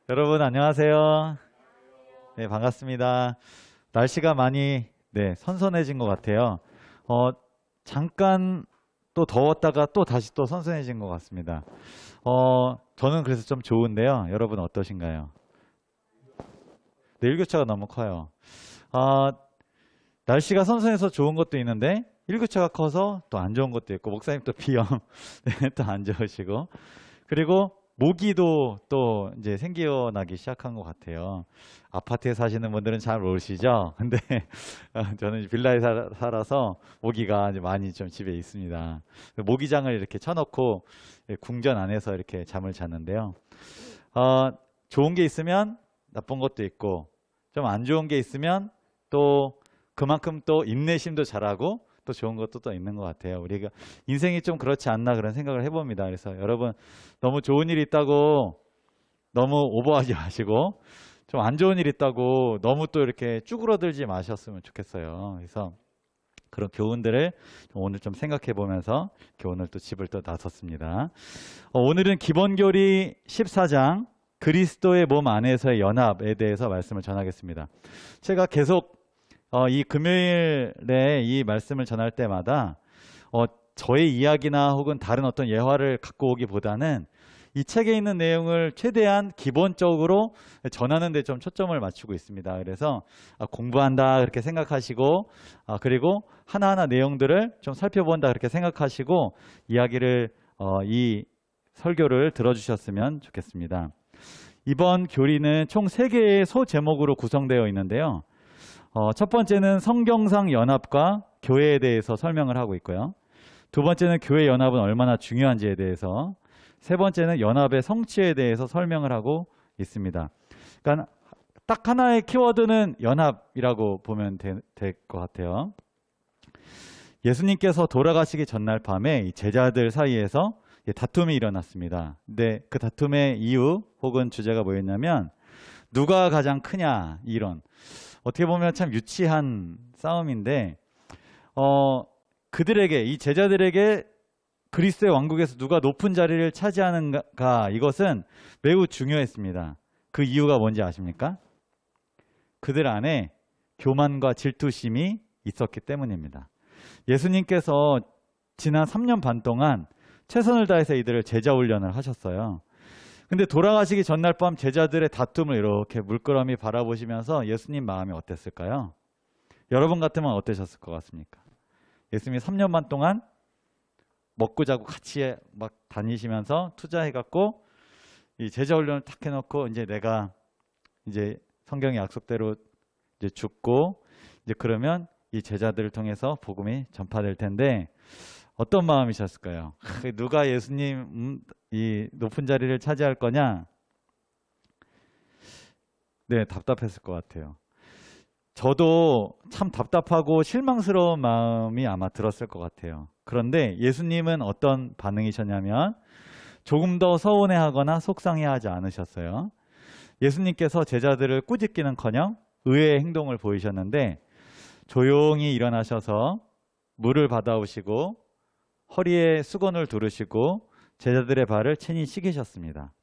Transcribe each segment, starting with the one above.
여러분 안녕하세요. 네, 반갑습니다. 날씨가 많이 선선해진 것 같아요. 잠깐 또 더웠다가 또 다시 또 선선해진 것 같습니다. 저는 그래서 좀 좋은데요. 여러분 어떠신가요? 네, 일교차가 너무 커요. 날씨가 선선해서 좋은 것도 있는데 일교차가 커서 또 안 좋은 것도 있고, 목사님 또 비염 네, 또 안 좋으시고, 그리고 모기도 또 이제 생겨나기 시작한 것 같아요. 아파트에 사시는 분들은 잘 모르시죠? 근데 저는 빌라에 살아서 모기가 이제 많이 좀 집에 있습니다. 모기장을 이렇게 쳐놓고 궁전 안에서 이렇게 잠을 자는데요. 좋은 게 있으면 나쁜 것도 있고, 좀 안 좋은 게 있으면 또 그만큼 또 인내심도 잘하고 또 좋은 것도 또 있는 것 같아요. 우리가 인생이 좀 그렇지 않나 그런 생각을 해봅니다. 그래서 여러분 너무 좋은 일이 있다고 너무 오버하지 마시고, 좀 안 좋은 일 있다고 너무 또 이렇게 쭈그러들지 마셨으면 좋겠어요. 그래서 그런 교훈들을 오늘 좀 생각해 보면서 오늘 또 집을 또 나섰습니다. 오늘은 기본교리 14장 그리스도의 몸 안에서의 연합에 대해서 말씀을 전하겠습니다. 제가 계속 이 금요일에 이 말씀을 전할 때마다 저의 이야기나 혹은 다른 어떤 예화를 갖고 오기보다는 이 책에 있는 내용을 최대한 기본적으로 전하는 데 좀 초점을 맞추고 있습니다. 그래서 공부한다 그렇게 생각하시고, 그리고 하나하나 내용들을 좀 살펴본다 그렇게 생각하시고 이야기를 이 설교를 들어주셨으면 좋겠습니다. 이번 교리는 총 3개의 소제목으로 구성되어 있는데요. 첫 번째는 성경상 연합과 교회에 대해서 설명을 하고 있고요. 두 번째는 교회 연합은 얼마나 중요한지에 대해서, 세 번째는 연합의 성취에 대해서 설명을 하고 있습니다. 그러니까 딱 하나의 키워드는 연합이라고 보면 될 것 같아요. 예수님께서 돌아가시기 전날 밤에 제자들 사이에서 다툼이 일어났습니다. 근데 그 다툼의 이유 혹은 주제가 뭐였냐면 누가 가장 크냐, 이런 어떻게 보면 참 유치한 싸움인데 그들에게, 이 제자들에게 그리스도의 왕국에서 누가 높은 자리를 차지하는가, 이것은 매우 중요했습니다. 그 이유가 뭔지 아십니까? 그들 안에 교만과 질투심이 있었기 때문입니다. 예수님께서 지난 3년 반 동안 최선을 다해서 이들을 제자 훈련을 하셨어요. 근데 돌아가시기 전날 밤 제자들의 다툼을 이렇게 물끄러미 바라보시면서 예수님 마음이 어땠을까요? 여러분 같으면 어떠셨을 것 같습니까? 예수님이 3년 반 동안 먹고 자고 같이 막 다니시면서 투자해갖고 이 제자 훈련을 탁 해놓고, 이제 내가 이제 성경의 약속대로 이제 죽고, 이제 그러면 이 제자들을 통해서 복음이 전파될 텐데 어떤 마음이셨을까요? 누가 예수님 이 높은 자리를 차지할 거냐? 네, 답답했을 것 같아요. 저도 참 답답하고 실망스러운 마음이 아마 들었을 것 같아요. 그런데 예수님은 어떤 반응이셨냐면 조금 더 서운해하거나 속상해하지 않으셨어요. 예수님께서 제자들을 꾸짖기는커녕 의외의 행동을 보이셨는데 조용히 일어나셔서 물을 받아오시고 허리에 수건을 두르시고 제자들의 발을 친히 씻기셨습니다.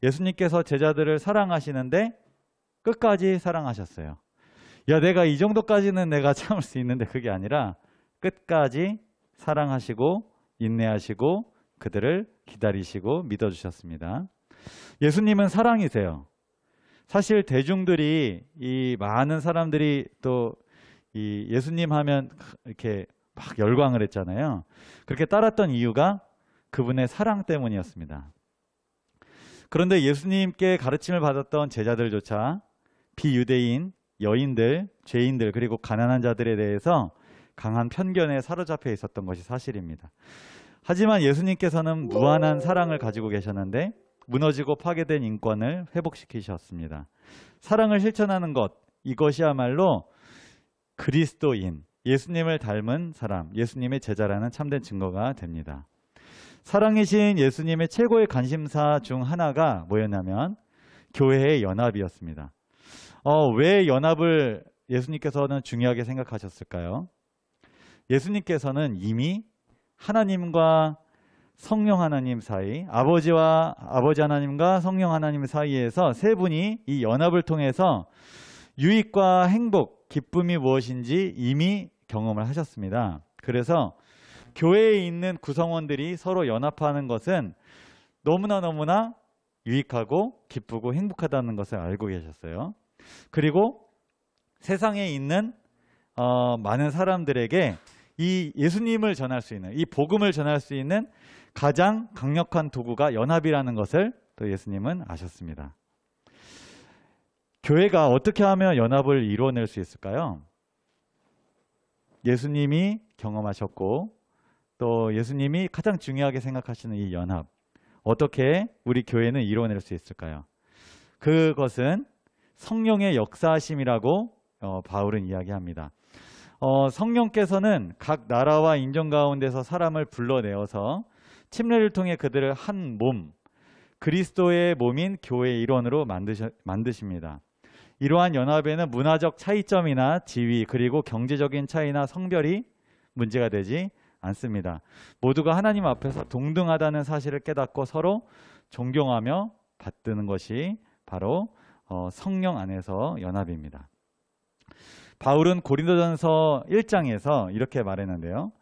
예수님께서 제자들을 사랑하시는데 끝까지 사랑하셨어요. 야, 내가 이 정도까지는 내가 참을 수 있는데, 그게 아니라 끝까지 사랑하시고 인내하시고 그들을 기다리시고 믿어주셨습니다. 예수님은 사랑이세요. 사실 대중들이, 이 많은 사람들이 또 이 예수님 하면 이렇게 막 열광을 했잖아요. 그렇게 따랐던 이유가 그분의 사랑 때문이었습니다. 그런데 예수님께 가르침을 받았던 제자들조차 비유대인, 여인들, 죄인들, 그리고 가난한 자들에 대해서 강한 편견에 사로잡혀 있었던 것이 사실입니다. 하지만 예수님께서는 무한한 사랑을 가지고 계셨는데 무너지고 파괴된 인권을 회복시키셨습니다. 사랑을 실천하는 것, 이것이야말로 그리스도인, 예수님을 닮은 사람, 예수님의 제자라는 참된 증거가 됩니다. 사랑이신 예수님의 최고의 관심사 중 하나가 뭐였냐면 교회의 연합이었습니다. 왜 연합을 예수님께서는 중요하게 생각하셨을까요? 예수님께서는 이미 하나님과 성령 하나님 사이, 아버지 하나님과 성령 하나님 사이에서 세 분이 이 연합을 통해서 유익과 행복, 기쁨이 무엇인지 이미 경험을 하셨습니다. 그래서 교회에 있는 구성원들이 서로 연합하는 것은 너무나 유익하고 기쁘고 행복하다는 것을 알고 계셨어요. 그리고 세상에 있는 많은 사람들에게 이 예수님을 전할 수 있는, 이 복음을 전할 수 있는 가장 강력한 도구가 연합이라는 것을 또 예수님은 아셨습니다. 교회가 어떻게 하면 연합을 이루어낼 수 있을까요? 예수님이 경험하셨고 또 예수님이 가장 중요하게 생각하시는 이 연합, 어떻게 우리 교회는 이루어낼 수 있을까요? 그것은 성령의 역사하심이라고 바울은 이야기합니다. 성령께서는 각 나라와 인종 가운데서 사람을 불러내어서 침례를 통해 그들을 한 몸, 그리스도의 몸인 교회의 일원으로 만드십니다. 이러한 연합에는 문화적 차이점이나 지위 그리고 경제적인 차이나 성별이 문제가 되지 않습니다. 모두가 하나님 앞에서 동등하다는 사실을 깨닫고 서로 존경하며 받드는 것이 바로 성령 안에서 연합입니다. 바울은 고린도전서 1장에서 이렇게 말했는데요.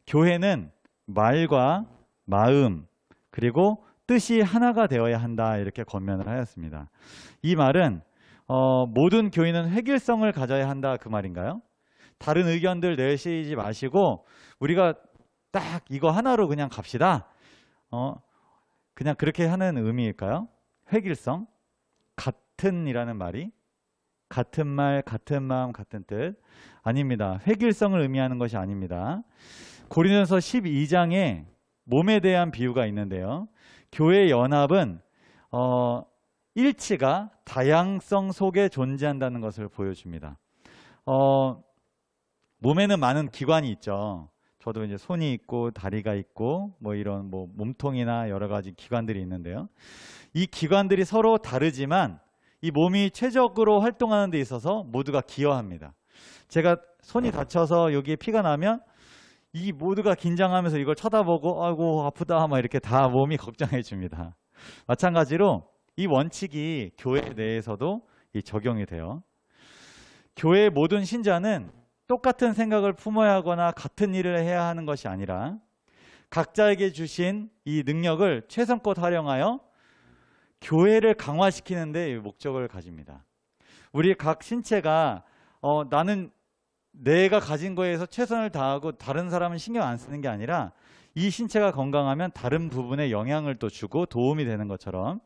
교회는 말과 마음 그리고 뜻이 하나가 되어야 한다, 이렇게 권면을 하였습니다. 이 말은 모든 교인은 획일성을 가져야 한다, 그 말인가요? 다른 의견들 내시지 마시고 우리가 딱 이거 하나로 그냥 갑시다. 그냥 그렇게 하는 의미일까요? 획일성? 같은이라는 말이 같은 말, 같은 마음, 같은 뜻 아닙니다. 획일성을 의미하는 것이 아닙니다. 고린도전서 12장에 몸에 대한 비유가 있는데요. 교회 연합은 일치가 다양성 속에 존재한다는 것을 보여줍니다. 몸에는 많은 기관이 있죠. 저도 이제 손이 있고 다리가 있고 이런 몸통이나 여러 가지 기관들이 있는데요. 이 기관들이 서로 다르지만 이 몸이 최적으로 활동하는 데 있어서 모두가 기여합니다. 제가 손이 다쳐서 여기에 피가 나면 이 모두가 긴장하면서 이걸 쳐다보고 아이고 아프다 막 이렇게 다 몸이 걱정해 줍니다. 마찬가지로 이 원칙이 교회 내에서도 적용이 돼요. 교회의 모든 신자는 똑같은 생각을 품어야 하거나 같은 일을 해야 하는 것이 아니라 각자에게 주신 이 능력을 최선껏 활용하여 교회를 강화시키는 데 목적을 가집니다. 우리 각 신체가 나는 내가 가진 거에서 최선을 다하고 다른 사람은 신경 안 쓰는 게 아니라 이 신체가 건강하면 다른 부분에 영향을 또 주고 도움이 되는 것처럼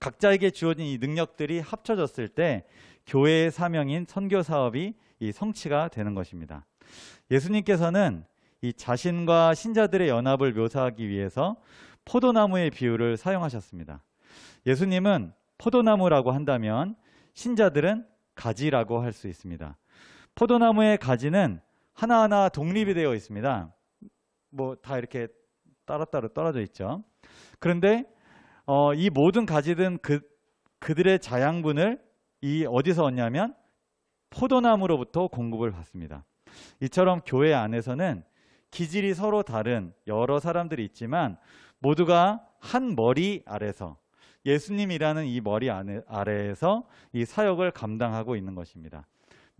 각자에게 주어진 이 능력들이 합쳐졌을 때 교회의 사명인 선교 사업이 이 성취가 되는 것입니다. 예수님께서는 이 자신과 신자들의 연합을 묘사하기 위해서 포도나무의 비유를 사용하셨습니다. 예수님은 포도나무라고 한다면 신자들은 가지라고 할 수 있습니다. 포도나무의 가지는 하나하나 독립이 되어 있습니다. 다 이렇게 따로따로 떨어져 있죠. 그런데 이 모든 가지는 그들의 자양분을 어디서 얻냐면 포도나무로부터 공급을 받습니다. 이처럼 교회 안에서는 기질이 서로 다른 여러 사람들이 있지만 모두가 한 머리 아래서 예수님이라는 이 머리 아래에서 이 사역을 감당하고 있는 것입니다.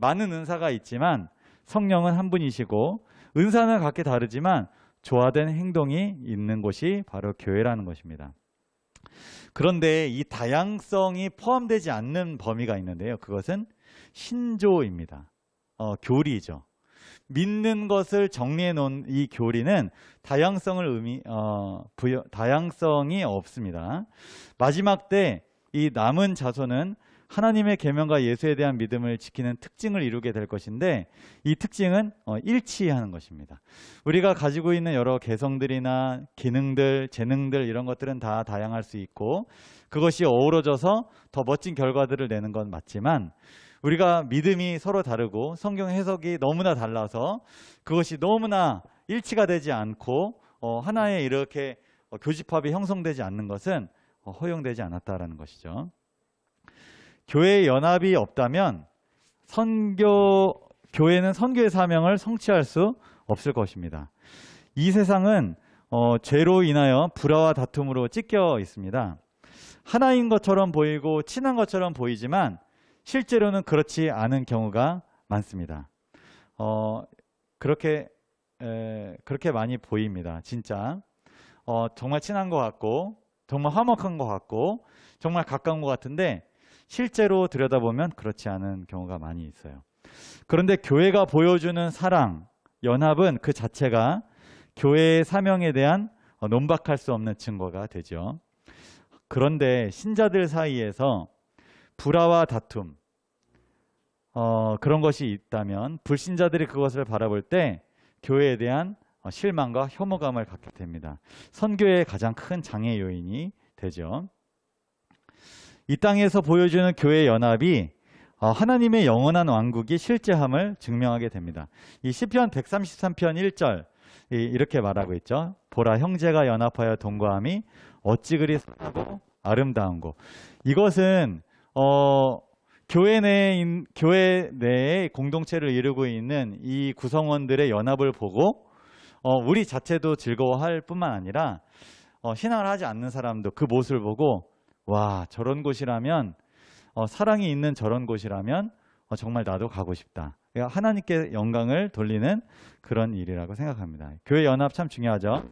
많은 은사가 있지만 성령은 한 분이시고 은사는 각기 다르지만 조화된 행동이 있는 곳이 바로 교회라는 것입니다. 그런데 이 다양성이 포함되지 않는 범위가 있는데요. 그것은 신조입니다. 교리죠. 믿는 것을 정리해 놓은 이 교리는 다양성이 없습니다. 마지막 때 이 남은 자손은 하나님의 계명과 예수에 대한 믿음을 지키는 특징을 이루게 될 것인데 이 특징은 일치하는 것입니다. 우리가 가지고 있는 여러 개성들이나 기능들, 재능들 이런 것들은 다 다양할 수 있고 그것이 어우러져서 더 멋진 결과들을 내는 건 맞지만 우리가 믿음이 서로 다르고 성경 해석이 너무나 달라서 그것이 너무나 일치가 되지 않고 하나의 이렇게 교집합이 형성되지 않는 것은 허용되지 않았다라는 것이죠. 교회의 연합이 없다면 교회는 선교의 사명을 성취할 수 없을 것입니다. 이 세상은 죄로 인하여 불화와 다툼으로 찢겨 있습니다. 하나인 것처럼 보이고 친한 것처럼 보이지만 실제로는 그렇지 않은 경우가 많습니다. 그렇게 많이 보입니다. 진짜 정말 친한 것 같고 정말 화목한 것 같고 정말 가까운 것 같은데 실제로 들여다보면 그렇지 않은 경우가 많이 있어요. 그런데 교회가 보여주는 사랑, 연합은 그 자체가 교회의 사명에 대한 논박할 수 없는 증거가 되죠. 그런데 신자들 사이에서 불화와 다툼, 그런 것이 있다면 불신자들이 그것을 바라볼 때 교회에 대한 실망과 혐오감을 갖게 됩니다. 선교의 가장 큰 장애 요인이 되죠. 이 땅에서 보여주는 교회 연합이 하나님의 영원한 왕국이 실제함을 증명하게 됩니다. 이 시편 133편 1절 이렇게 말하고 있죠. 보라, 형제가 연합하여 동거함이 어찌 그리 선하고 아름다운고. 이것은 교회 내에 공동체를 이루고 있는 이 구성원들의 연합을 보고 우리 자체도 즐거워할 뿐만 아니라 신앙을 하지 않는 사람도 그 모습을 보고 와, 저런 곳이라면 사랑이 있는 저런 곳이라면 정말 나도 가고 싶다. 그러니까 하나님께 영광을 돌리는 그런 일이라고 생각합니다. 교회 연합 참 중요하죠.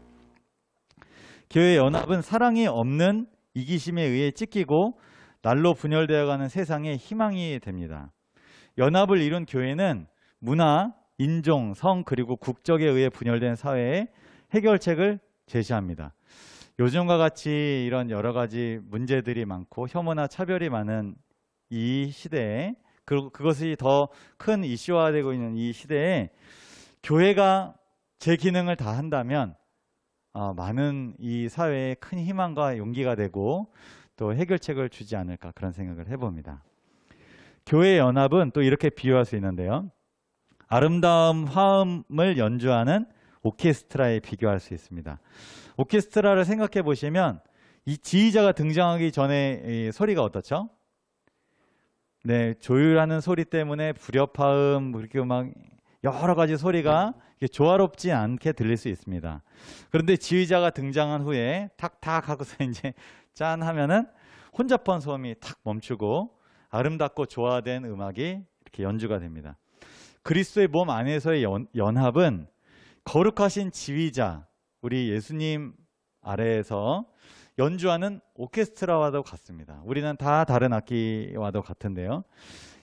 교회 연합은 사랑이 없는 이기심에 의해 찢기고 날로 분열되어가는 세상의 희망이 됩니다. 연합을 이룬 교회는 문화, 인종, 성 그리고 국적에 의해 분열된 사회의 해결책을 제시합니다. 요즘과 같이 이런 여러 가지 문제들이 많고 혐오나 차별이 많은 이 시대에 그것이 더 큰 이슈화되고 있는 이 시대에 교회가 제 기능을 다 한다면 많은 이 사회에 큰 희망과 용기가 되고 또 해결책을 주지 않을까 그런 생각을 해봅니다. 교회 연합은 또 이렇게 비유할 수 있는데요. 아름다운 화음을 연주하는 오케스트라에 비교할 수 있습니다. 오케스트라를 생각해 보시면 이 지휘자가 등장하기 전에 이 소리가 어떻죠? 네, 조율하는 소리 때문에 불협화음 이렇게 막 여러 가지 소리가 조화롭지 않게 들릴 수 있습니다. 그런데 지휘자가 등장한 후에 탁탁 하고서 이제 짠 하면은 혼잡한 소음이 탁 멈추고 아름답고 조화된 음악이 이렇게 연주가 됩니다. 그리스도의 몸 안에서의 연합은 거룩하신 지휘자, 우리 예수님 아래에서 연주하는 오케스트라와도 같습니다. 우리는 다 다른 악기와도 같은데요.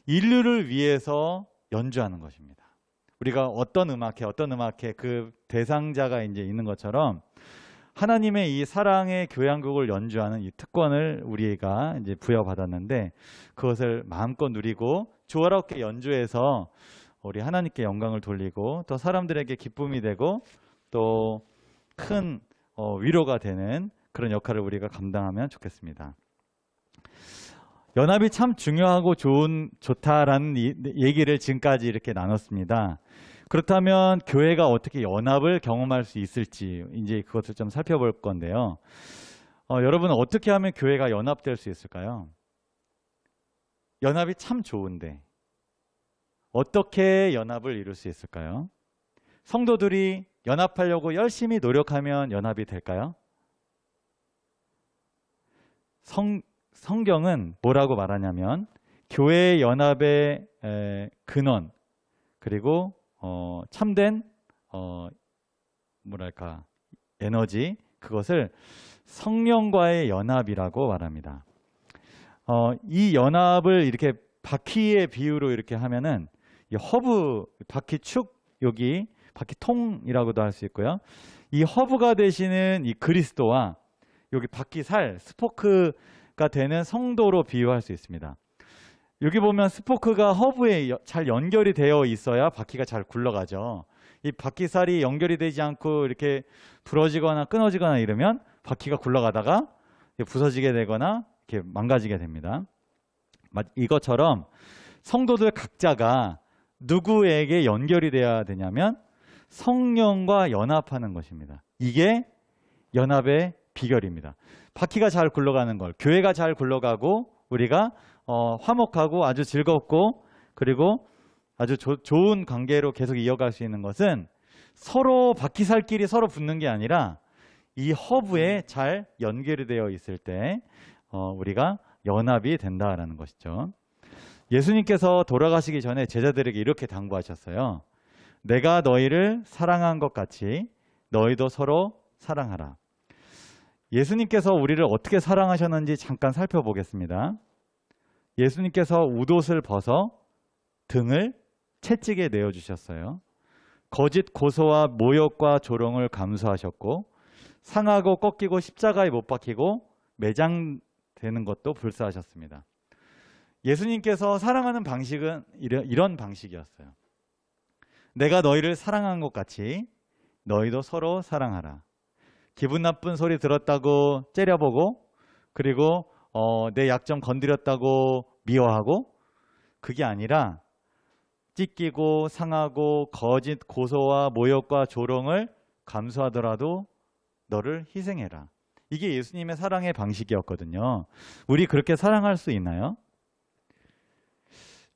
인류를 위해서 연주하는 것입니다. 우리가 어떤 음악회 그 대상자가 이제 있는 것처럼 하나님의 이 사랑의 교향곡을 연주하는 이 특권을 우리가 이제 부여받았는데 그것을 마음껏 누리고 조화롭게 연주해서 우리 하나님께 영광을 돌리고 또 사람들에게 기쁨이 되고 또 큰 위로가 되는 그런 역할을 우리가 감당하면 좋겠습니다. 연합이 참 중요하고 좋다라는 얘기를 지금까지 이렇게 나눴습니다. 그렇다면 교회가 어떻게 연합을 경험할 수 있을지 이제 그것을 좀 살펴볼 건데요. 여러분 어떻게 하면 교회가 연합될 수 있을까요? 연합이 참 좋은데 어떻게 연합을 이룰 수 있을까요? 성도들이 연합하려고 열심히 노력하면 연합이 될까요? 성경은 뭐라고 말하냐면 교회 연합의 근원 그리고 참된 에너지 그것을 성령과의 연합이라고 말합니다. 이 연합을 이렇게 바퀴의 비유로 이렇게 하면은 이 허브 바퀴축 여기 바퀴통이라고도 할 수 있고요. 이 허브가 되시는 이 그리스도와 여기 바퀴살 스포크가 되는 성도로 비유할 수 있습니다. 여기 보면 스포크가 허브에 잘 연결이 되어 있어야 바퀴가 잘 굴러가죠. 이 바퀴살이 연결이 되지 않고 이렇게 부러지거나 끊어지거나 이러면 바퀴가 굴러가다가 부서지게 되거나 이렇게 망가지게 됩니다. 이것처럼 성도들 각자가 누구에게 연결이 돼야 되냐면 성령과 연합하는 것입니다. 이게 연합의 비결입니다. 바퀴가 잘 굴러가는 걸, 교회가 잘 굴러가고 우리가 화목하고 아주 즐겁고 그리고 아주 좋은 관계로 계속 이어갈 수 있는 것은 서로 바퀴살끼리 서로 붙는 게 아니라 이 허브에 잘 연결이 되어 있을 때 우리가 연합이 된다라는 것이죠. 예수님께서 돌아가시기 전에 제자들에게 이렇게 당부하셨어요. 내가 너희를 사랑한 것 같이 너희도 서로 사랑하라. 예수님께서 우리를 어떻게 사랑하셨는지 잠깐 살펴보겠습니다. 예수님께서 웃옷을 벗어 등을 채찍에 내어주셨어요. 거짓 고소와 모욕과 조롱을 감수하셨고 상하고 꺾이고 십자가에 못 박히고 매장되는 것도 불사하셨습니다. 예수님께서 사랑하는 방식은 이런 방식이었어요. 내가 너희를 사랑한 것 같이 너희도 서로 사랑하라. 기분 나쁜 소리 들었다고 째려보고 그리고 내 약점 건드렸다고 미워하고 그게 아니라 찢기고 상하고 거짓 고소와 모욕과 조롱을 감수하더라도 너를 희생해라. 이게 예수님의 사랑의 방식이었거든요. 우리 그렇게 사랑할 수 있나요?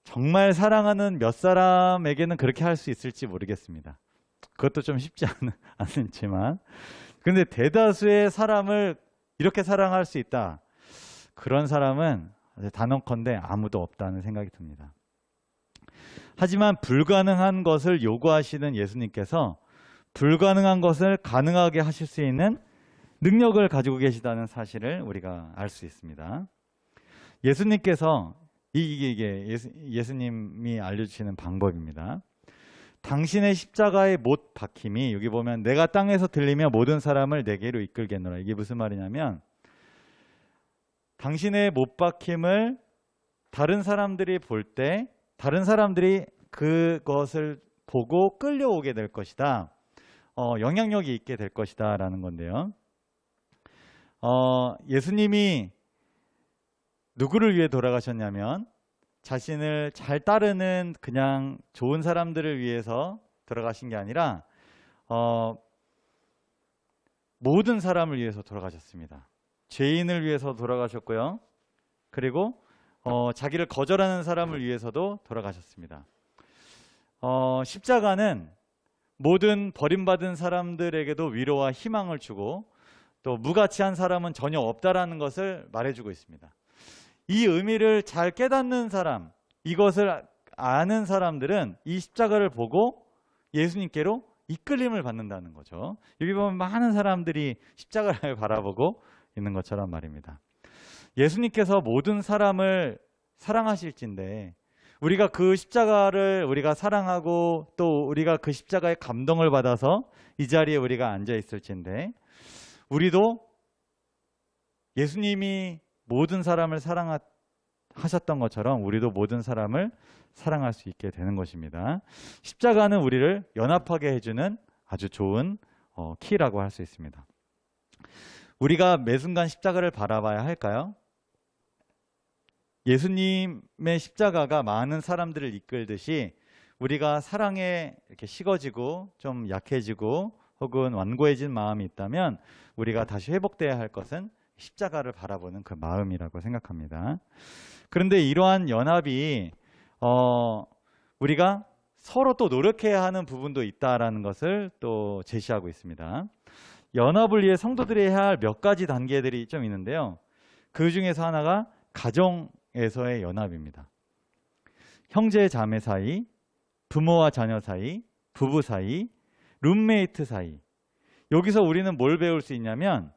정말 사랑하는 몇 사람에게는 그렇게 할 수 있을지 모르겠습니다. 그것도 좀 쉽지 않지만 근데 대다수의 사람을 이렇게 사랑할 수 있다. 그런 사람은 단언컨대 아무도 없다는 생각이 듭니다. 하지만 불가능한 것을 요구하시는 예수님께서 불가능한 것을 가능하게 하실 수 있는 능력을 가지고 계시다는 사실을 우리가 알 수 있습니다. 예수님께서 이게 예수님이 알려주시는 방법입니다. 당신의 십자가에 못 박힘이 여기 보면 내가 땅에서 들리며 모든 사람을 내게로 이끌겠노라. 이게 무슨 말이냐면 당신의 못 박힘을 다른 사람들이 볼 때 다른 사람들이 그것을 보고 끌려오게 될 것이다. 영향력이 있게 될 것이다 라는 건데요. 예수님이 누구를 위해 돌아가셨냐면 자신을 잘 따르는 그냥 좋은 사람들을 위해서 돌아가신 게 아니라 모든 사람을 위해서 돌아가셨습니다. 죄인을 위해서 돌아가셨고요. 그리고 자기를 거절하는 사람을 위해서도 돌아가셨습니다. 십자가는 모든 버림받은 사람들에게도 위로와 희망을 주고 또 무가치한 사람은 전혀 없다라는 것을 말해주고 있습니다. 이 의미를 잘 깨닫는 사람, 이것을 아는 사람들은 이 십자가를 보고 예수님께로 이끌림을 받는다는 거죠. 여기 보면 많은 사람들이 십자가를 바라보고 있는 것처럼 말입니다. 예수님께서 모든 사람을 사랑하실진데 우리가 그 십자가를 우리가 사랑하고 또 우리가 그 십자가의 감동을 받아서 이 자리에 우리가 앉아 있을진데 우리도 예수님이 모든 사람을 사랑하셨던 것처럼 우리도 모든 사람을 사랑할 수 있게 되는 것입니다. 십자가는 우리를 연합하게 해주는 아주 좋은 키라고 할 수 있습니다. 우리가 매 순간 십자가를 바라봐야 할까요? 예수님의 십자가가 많은 사람들을 이끌듯이 우리가 사랑에 이렇게 식어지고 좀 약해지고 혹은 완고해진 마음이 있다면 우리가 다시 회복돼야 할 것은 십자가를 바라보는 그 마음이라고 생각합니다. 그런데 이러한 연합이 우리가 서로 또 노력해야 하는 부분도 있다라는 것을 또 제시하고 있습니다. 연합을 위해 성도들이 해야 할 몇 가지 단계들이 좀 있는데요. 그 중에서 하나가 가정에서의 연합입니다. 형제 자매 사이, 부모와 자녀 사이, 부부 사이, 룸메이트 사이. 여기서 우리는 뭘 배울 수 있냐면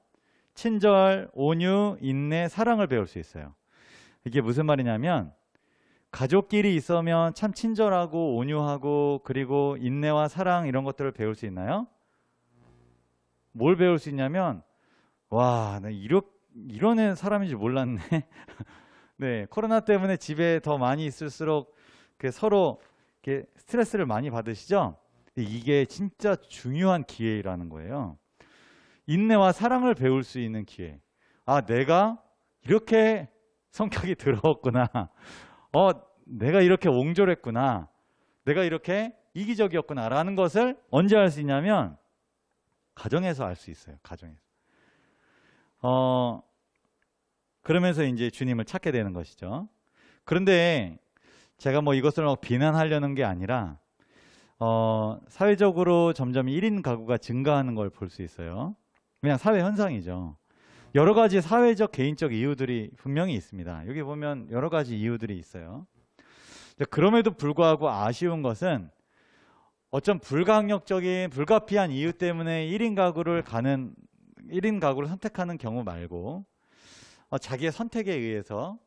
친절, 온유, 인내, 사랑을 배울 수 있어요. 이게 무슨 말이냐면 가족끼리 있으면 참 친절하고 온유하고 그리고 인내와 사랑 이런 것들을 배울 수 있나요? 뭘 배울 수 있냐면 와, 나 이런 사람인지 몰랐네. 네, 코로나 때문에 집에 더 많이 있을수록 서로 스트레스를 많이 받으시죠? 이게 진짜 중요한 기회라는 거예요. 인내와 사랑을 배울 수 있는 기회. 아, 내가 이렇게 성격이 더러웠구나. 내가 이렇게 옹졸했구나. 내가 이렇게 이기적이었구나 라는 것을 언제 알 수 있냐면 가정에서 알 수 있어요. 가정에서. 그러면서 이제 주님을 찾게 되는 것이죠. 그런데 제가 이것을 비난하려는 게 아니라 사회적으로 점점 1인 가구가 증가하는 걸 볼 수 있어요. 그냥 사회 현상이죠. 여러 가지 사회적 개인적 이유들이 분명히 있습니다. 여기 보면 여러 가지 이유들이 있어요. 그럼에도 불구하고 아쉬운 것은 어쩜 불가항력적인 불가피한 이유 때문에 1인 가구를 선택하는 경우 말고 자기의 선택에 의해서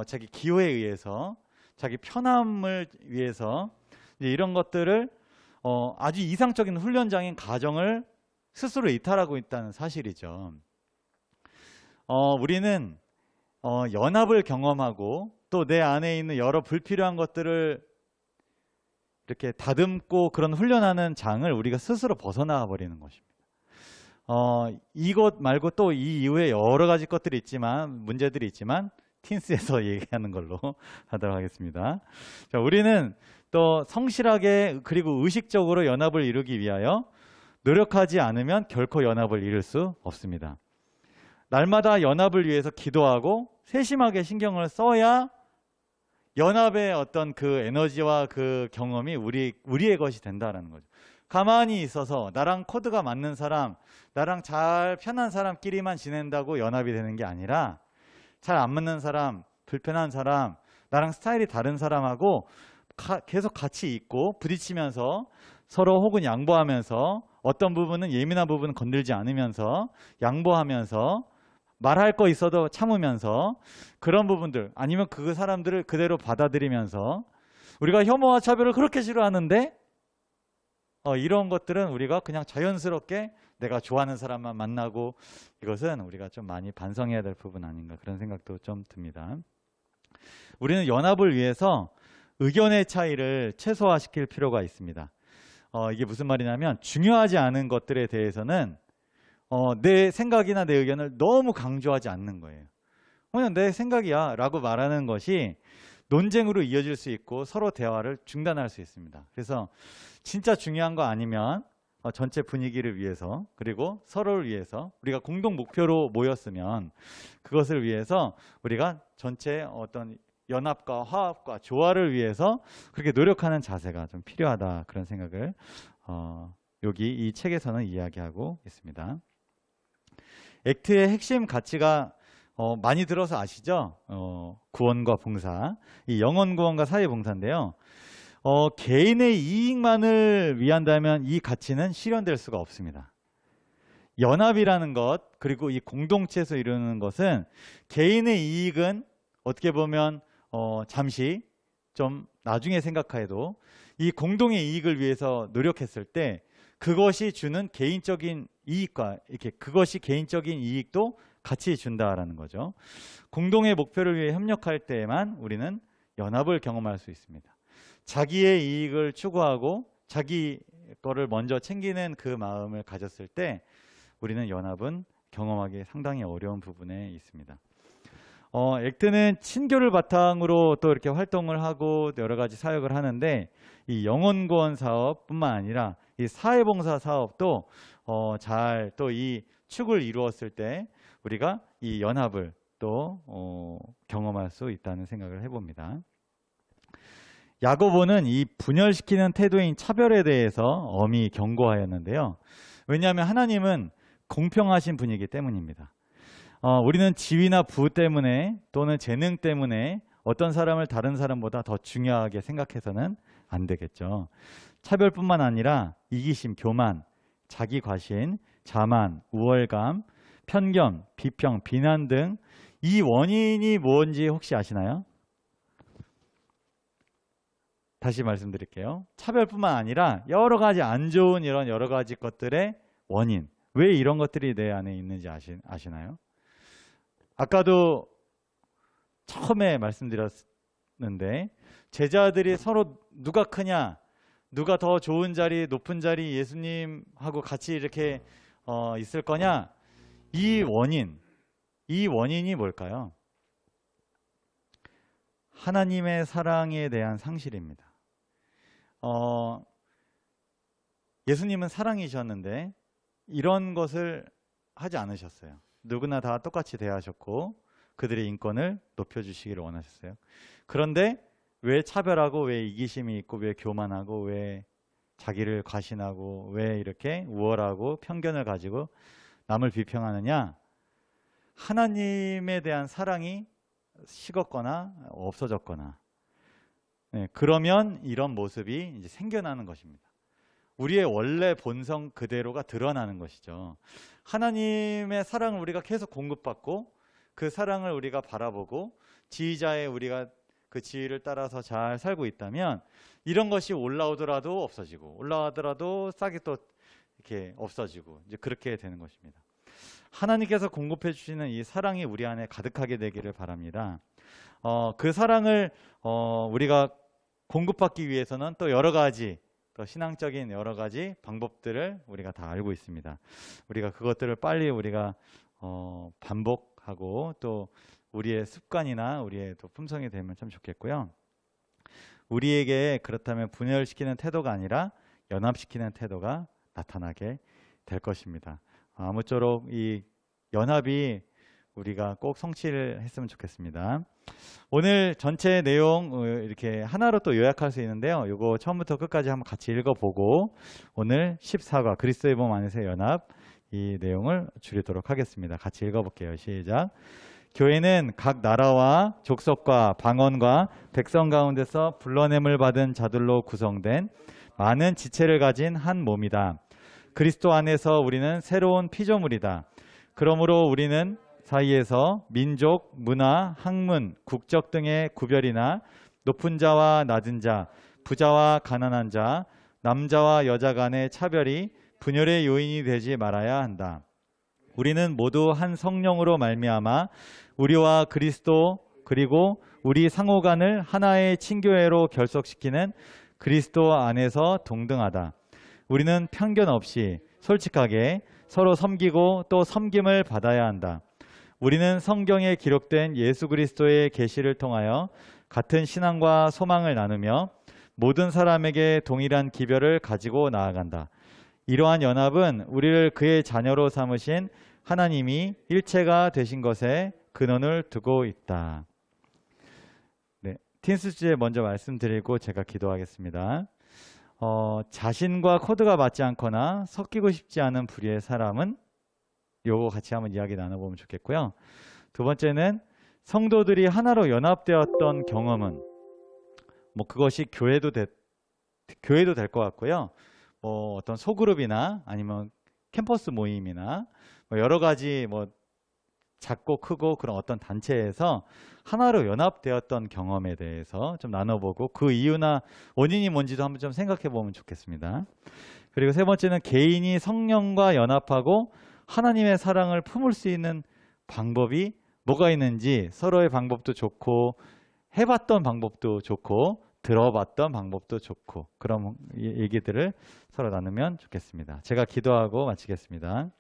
자기 기호에 의해서 자기 편함을 위해서 이런 것들을 아주 이상적인 훈련장인 가정을 스스로 이탈하고 있다는 사실이죠. 우리는 연합을 경험하고 또 내 안에 있는 여러 불필요한 것들을 이렇게 다듬고 그런 훈련하는 장을 우리가 스스로 벗어나 버리는 것입니다. 이것 말고 또 이 이후에 여러 가지 것들이 있지만 문제들이 있지만 틴스에서 얘기하는 걸로 하도록 하겠습니다. 자, 우리는 또 성실하게 그리고 의식적으로 연합을 이루기 위하여 노력하지 않으면 결코 연합을 이룰 수 없습니다. 날마다 연합을 위해서 기도하고 세심하게 신경을 써야 연합의 어떤 그 에너지와 그 경험이 우리의 것이 된다는 거죠. 가만히 있어서 나랑 코드가 맞는 사람, 나랑 잘 편한 사람끼리만 지낸다고 연합이 되는 게 아니라 잘 안 맞는 사람, 불편한 사람, 나랑 스타일이 다른 사람하고 계속 같이 있고 부딪히면서 서로 혹은 양보하면서 어떤 부분은 예민한 부분은 건들지 않으면서 양보하면서 말할 거 있어도 참으면서 그런 부분들 아니면 그 사람들을 그대로 받아들이면서 우리가 혐오와 차별을 그렇게 싫어하는데 이런 것들은 우리가 그냥 자연스럽게 내가 좋아하는 사람만 만나고 이것은 우리가 좀 많이 반성해야 될 부분 아닌가 그런 생각도 좀 듭니다. 우리는 연합을 위해서 의견의 차이를 최소화시킬 필요가 있습니다. 이게 무슨 말이냐면 중요하지 않은 것들에 대해서는 내 생각이나 내 의견을 너무 강조하지 않는 거예요. 그냥 내 생각이야 라고 말하는 것이 논쟁으로 이어질 수 있고 서로 대화를 중단할 수 있습니다. 그래서 진짜 중요한 거 아니면 전체 분위기를 위해서 그리고 서로를 위해서 우리가 공동 목표로 모였으면 그것을 위해서 우리가 전체 어떤 연합과 화합과 조화를 위해서 그렇게 노력하는 자세가 좀 필요하다 그런 생각을 여기 이 책에서는 이야기하고 있습니다. 액트의 핵심 가치가 많이 들어서 아시죠? 구원과 봉사, 이 영혼 구원과 사회 봉사인데요. 개인의 이익만을 위한다면 이 가치는 실현될 수가 없습니다. 연합이라는 것 그리고 이 공동체에서 이루는 것은 개인의 이익은 어떻게 보면 잠시 좀 나중에 생각해도 이 공동의 이익을 위해서 노력했을 때 그것이 주는 개인적인 이익과 이렇게 그것이 개인적인 이익도 같이 준다라는 거죠. 공동의 목표를 위해 협력할 때에만 우리는 연합을 경험할 수 있습니다. 자기의 이익을 추구하고 자기 거를 먼저 챙기는 그 마음을 가졌을 때 우리는 연합은 경험하기 상당히 어려운 부분에 있습니다. 액트는 친교를 바탕으로 또 이렇게 활동을 하고 여러 가지 사역을 하는데 이 영혼구원 사업뿐만 아니라 이 사회봉사 사업도 잘 또 이 축을 이루었을 때 우리가 이 연합을 또 경험할 수 있다는 생각을 해봅니다. 야고보는 이 분열시키는 태도인 차별에 대해서 엄히 경고하였는데요. 왜냐하면 하나님은 공평하신 분이기 때문입니다. 우리는 지위나 부 때문에 또는 재능 때문에 어떤 사람을 다른 사람보다 더 중요하게 생각해서는 안 되겠죠. 차별뿐만 아니라 이기심, 교만, 자기 과신, 자만, 우월감, 편견, 비평, 비난 등 이 원인이 뭔지 혹시 아시나요? 다시 말씀드릴게요. 차별뿐만 아니라 여러 가지 안 좋은 이런 여러 가지 것들의 원인, 왜 이런 것들이 내 안에 있는지 아시나요? 아까도 처음에 말씀드렸는데 제자들이 서로 누가 크냐, 누가 더 좋은 자리, 높은 자리 예수님하고 같이 이렇게 있을 거냐, 이 원인이 뭘까요? 하나님의 사랑에 대한 상실입니다. 예수님은 사랑이셨는데 이런 것을 하지 않으셨어요. 누구나 다 똑같이 대하셨고 그들의 인권을 높여주시기를 원하셨어요. 그런데 왜 차별하고 왜 이기심이 있고 왜 교만하고 왜 자기를 과신하고 왜 이렇게 우월하고 편견을 가지고 남을 비평하느냐? 하나님에 대한 사랑이 식었거나 없어졌거나, 네, 그러면 이런 모습이 이제 생겨나는 것입니다. 우리의 원래 본성 그대로가 드러나는 것이죠. 하나님의 사랑을 우리가 계속 공급받고 그 사랑을 우리가 바라보고 지휘자의 우리가 그 지휘를 따라서 잘 살고 있다면 이런 것이 올라오더라도 없어지고 올라가더라도 싹이 또 이렇게 없어지고 이제 그렇게 되는 것입니다. 하나님께서 공급해 주시는 이 사랑이 우리 안에 가득하게 되기를 바랍니다. 그 사랑을 우리가 공급받기 위해서는 또 여러 가지 또 신앙적인 여러 가지 방법들을 우리가 다 알고 있습니다. 우리가 그것들을 빨리 우리가 반복하고 또 우리의 습관이나 우리의 또 품성이 되면 참 좋겠고요. 우리에게 그렇다면 분열시키는 태도가 아니라 연합시키는 태도가 나타나게 될 것입니다. 아무쪼록 이 연합이 우리가 꼭 성취를 했으면 좋겠습니다. 오늘 전체 내용 이렇게 하나로 또 요약할 수 있는데요. 이거 처음부터 끝까지 한번 같이 읽어보고 오늘 14과 그리스도의 몸 안에서의 연합 이 내용을 줄이도록 하겠습니다. 같이 읽어볼게요. 시작. 교회는 각 나라와 족속과 방언과 백성 가운데서 불러냄을 받은 자들로 구성된 많은 지체를 가진 한 몸이다. 그리스도 안에서 우리는 새로운 피조물이다. 그러므로 우리는 사이에서 민족, 문화, 학문, 국적 등의 구별이나 높은 자와 낮은 자, 부자와 가난한 자, 남자와 여자 간의 차별이 분열의 요인이 되지 말아야 한다. 우리는 모두 한 성령으로 말미암아 우리와 그리스도 그리고 우리 상호 간을 하나의 친교회로 결속시키는 그리스도 안에서 동등하다. 우리는 편견 없이 솔직하게 서로 섬기고 또 섬김을 받아야 한다. 우리는 성경에 기록된 예수 그리스도의 계시를 통하여 같은 신앙과 소망을 나누며 모든 사람에게 동일한 기별을 가지고 나아간다. 이러한 연합은 우리를 그의 자녀로 삼으신 하나님이 일체가 되신 것에 근원을 두고 있다. 네, 틴스 주제 먼저 말씀드리고 제가 기도하겠습니다. 자신과 코드가 맞지 않거나 섞이고 싶지 않은 부류의 사람은 요거 같이 한번 이야기 나눠보면 좋겠고요. 두 번째는 성도들이 하나로 연합되었던 경험은 그것이 교회도 될 것 같고요. 어떤 소그룹이나 아니면 캠퍼스 모임이나 여러 가지 작고 크고 그런 어떤 단체에서 하나로 연합되었던 경험에 대해서 좀 나눠보고 그 이유나 원인이 뭔지도 한번 좀 생각해 보면 좋겠습니다. 그리고 세 번째는 개인이 성령과 연합하고 하나님의 사랑을 품을 수 있는 방법이 뭐가 있는지 서로의 방법도 좋고 해봤던 방법도 좋고 들어봤던 방법도 좋고 그런 얘기들을 서로 나누면 좋겠습니다. 제가 기도하고 마치겠습니다.